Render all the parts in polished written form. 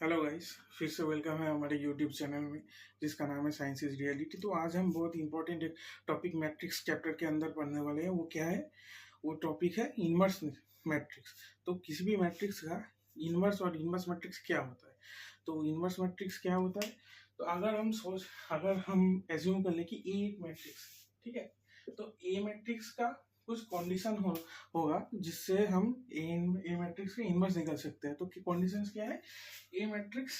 Hello guys, फिर से welcome है हमारे यूट्यूब चैनल में जिसका नाम है साइंस इज रियलिटी। तो आज हम बहुत इंपॉर्टेंट एक टॉपिक मैट्रिक्स चैप्टर के अंदर पढ़ने वाले हैं। वो क्या है? वो टॉपिक है इनवर्स मैट्रिक्स। तो किसी भी मैट्रिक्स का इनवर्स और इनवर्स मैट्रिक्स क्या होता है? तो इनवर्स मैट्रिक्स क्या होता है? तो अगर हम एज्यूम कर ले कि ए एक मैट्रिक्स, ठीक है, तो ए मैट्रिक्स का कुछ कंडीशन होगा जिससे हम ए मैट्रिक्स के इनवर्स निकाल सकते हैं। तो कंडीशंस क्या है? ए मैट्रिक्स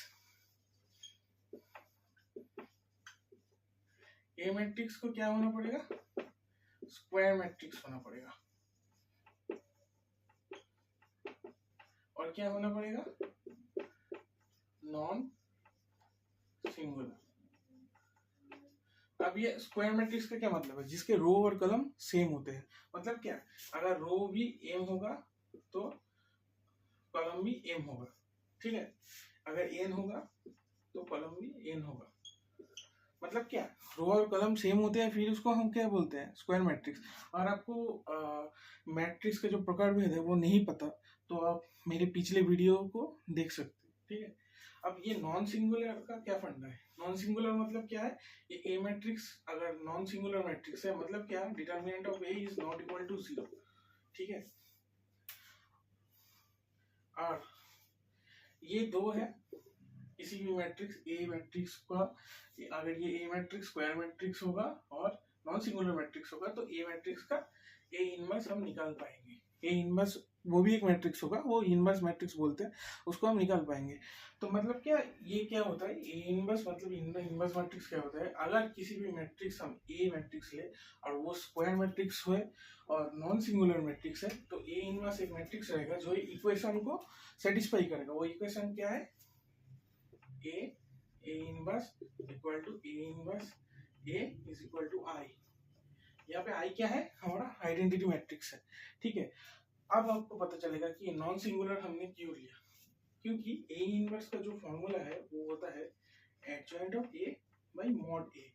ए मैट्रिक्स को क्या होना पड़ेगा? स्क्वायर मैट्रिक्स होना पड़ेगा। और क्या होना पड़ेगा? Non singular. अब ये स्क्वायर मैट्रिक्स का क्या मतलब है? जिसके रो और कॉलम सेम होते हैं। मतलब क्या? अगर रो भी एम होगा तो कॉलम भी एम होगा, ठीक है। अगर एन होगा तो कॉलम भी एन होगा। मतलब क्या? रो और कॉलम सेम होते हैं, फिर उसको हम क्या बोलते हैं? Square matrix. और आपको मैट्रिक्स के जो प्रकार भेद है वो नहीं पता तो आप मेरे पिछले वीडियो को देख सकते हैं, ठीक है। अब ये नॉन सिंगुलर का क्या फंडा है? नॉन सिंगुलर मतलब क्या है? ये ए मैट्रिक्स अगर नॉन सिंगुलर मैट्रिक्स है, मतलब क्या? Determinant of A is not equal to 0, ठीक है। और ये दो है किसी भी मैट्रिक्स ए मैट्रिक्स का। अगर ये ए मैट्रिक्स स्क्वायर मैट्रिक्स होगा और नॉन सिंगुलर मैट्रिक्स होगा तो ए मैट्रिक्स का ए इनवर्स हम निकाल पाएंगे। ए इनवर्स वो भी एक मैट्रिक्स होगा, वो इनवर्स मैट्रिक्स बोलते हैं, उसको हम निकाल पाएंगे। तो मतलब क्या ये क्या होता है? ए इनवर्स मतलब इनवर्स मैट्रिक्स क्या होता है? अगर किसी भी मैट्रिक्स हम ए मैट्रिक्स ले और वो स्क्वायर मैट्रिक्स हो और नॉन सिंगुलर मैट्रिक्स है तो ए इनवर्स एक मैट्रिक्स रहेगा जो इक्वेशन को सेटिस्फाई करेगा। वो इक्वेशन क्या है? A inverse equal to A inverse A is equal to I. यहाँ पे आई क्या है? हमारा आइडेंटिटी मैट्रिक्स है, ठीक है। अब आपको पता चलेगा कि नॉन सिंगुलर हमने क्यों लिया, क्योंकि ए इनवर्स का जो फॉर्मूला है वो होता है adjoint of A by mod A,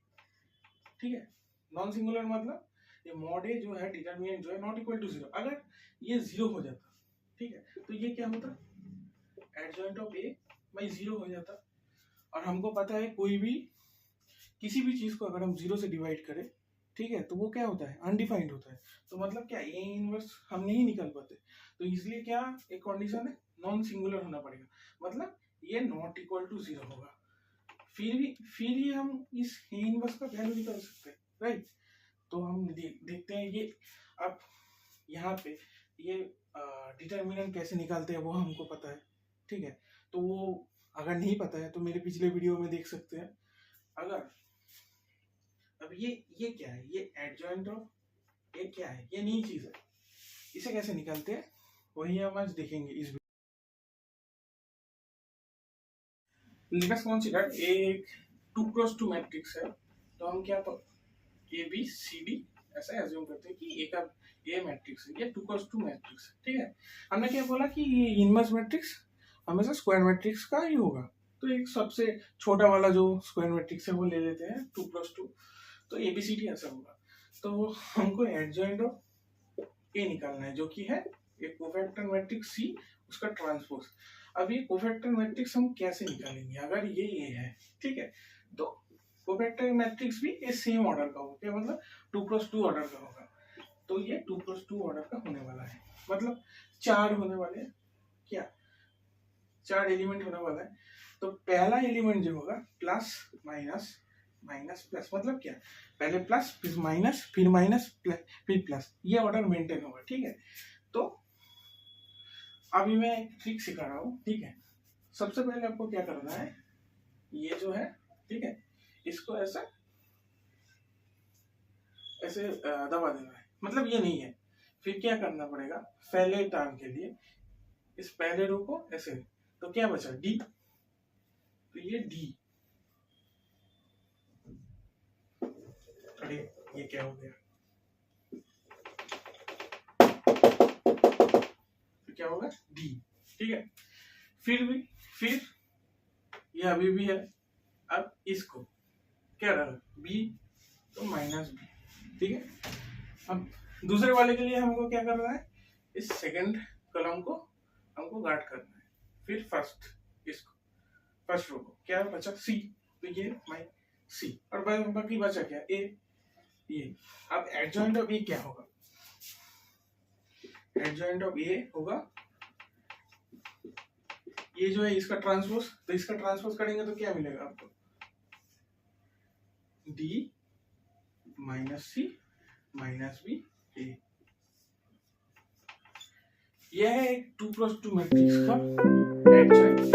ठीक है। नॉन सिंगुलर मतलब ये मॉड ए जो है, डिटरमिनेंट जो है नॉट इक्वल टू 0। अगर ये 0 हो जाता, ठीक है, तो ये क्या होता? एडजॉइंट ऑफ ए बाई 0 हो जाता। और हमको पता है कोई भी किसी भी चीज को अगर हम 0 से डिवाइड करें, ठीक है, तो वो क्या होता है? अनडिफाइंड होता है। तो मतलब क्या? ए इनवर्स हम नहीं निकाल पाते। तो इसलिए क्या एक कंडीशन है? नॉन सिंगुलर होना पड़ेगा। मतलब ये नॉट इक्वल टू 0 होगा। फिर ही हम इस ए इनवर्स का वैल्यू निकाल सकते हैं, राइट। तो हम देखते हैं ये। अब यहाँ पे ये डिटर्मिनेंट कैसे निकालते हैं वो हमको पता है, ठीक है। तो वो अगर नहीं पता है तो मेरे पिछले वीडियो में देख सकते हैं। अगर अब ये क्या है? ये एडजॉइंट ऑफ ये क्या है? ये नई चीज है, इसे कैसे निकालते हैं वही हम आज देखेंगे इस लेट अस कंसीडर एक 2x2 मैट्रिक्स है। तो हम क्या ए बी सी डी ऐसा एज्यूम करते हैं कि ए का ए मैट्रिक्स है, ये 2x2 मैट्रिक्स है, ठीक है। हमने क्या बोला कि ये इनवर्स मैट्रिक्स हमेशा स्क्वायर मैट्रिक्स का ही होगा। तो एक सबसे छोटा वाला जो स्क्वायर मैट्रिक्स है वो ले लेते हैं 2x2। तो एबीसीडी ऐसा होगा। तो हमको एडजॉइंट ऑफ ए निकालना है जो कि है एक कोफैक्टर मैट्रिक्स सी, उसका ट्रांसपोज। अब ये कोफैक्टर मैट्रिक्स हम कैसे निकालेंगे? अगर ये है, ठीक है, तो कोफैक्टर मैट्रिक्स भी ये सेम ऑर्डर का होगा। क्या मतलब? 2x2 ऑर्डर का होगा। तो ये 2x2 ऑर्डर का होने वाला है, मतलब 4 होने वाले हैं। क्या? 4 एलिमेंट होने वाला है। तो पहला एलिमेंट जो होगा प्लस माइनस माइनस प्लस, मतलब क्या? पहले प्लस फिर माइनस फिर प्लस, ये ऑर्डर मेंटेन होगा, ठीक है। तो अभी मैं एक ट्रिक सिखा रहा हूँ, ठीक है। सबसे पहले आपको क्या करना है? ये जो है, ठीक है, इसको ऐसा ऐसे दबा देना है, मतलब ये नहीं है। फिर क्या करना पड़ेगा? पहले टर्म के लिए इस पहले रो को ऐसे, तो क्या बचा? डी। तो ये डी, अरे ये क्या हो गया? तो क्या होगा? डी, ठीक है। फिर ये अभी भी है। अब इसको क्या रहा? बी, तो माइनस बी, ठीक है। अब दूसरे वाले के लिए हमको क्या करना है? इस सेकंड कॉलम को हमको गार्ड करना है। फिर फर्स्ट इसको, फर्स्ट रो को, क्या बचा सी, तो ये माई सी, और बाकी बचा क्या ए, ये। अब एडजॉइंट ऑफ ए क्या होगा, एडजॉइंट ऑफ ए होगा ये जो है इसका ट्रांसपोज, तो इसका ट्रांसपोज करेंगे तो क्या मिलेगा आपको, डी माइनस सी माइनस बी ए। यह है एक 2x2 मैट्रिक्स का एडजॉइंट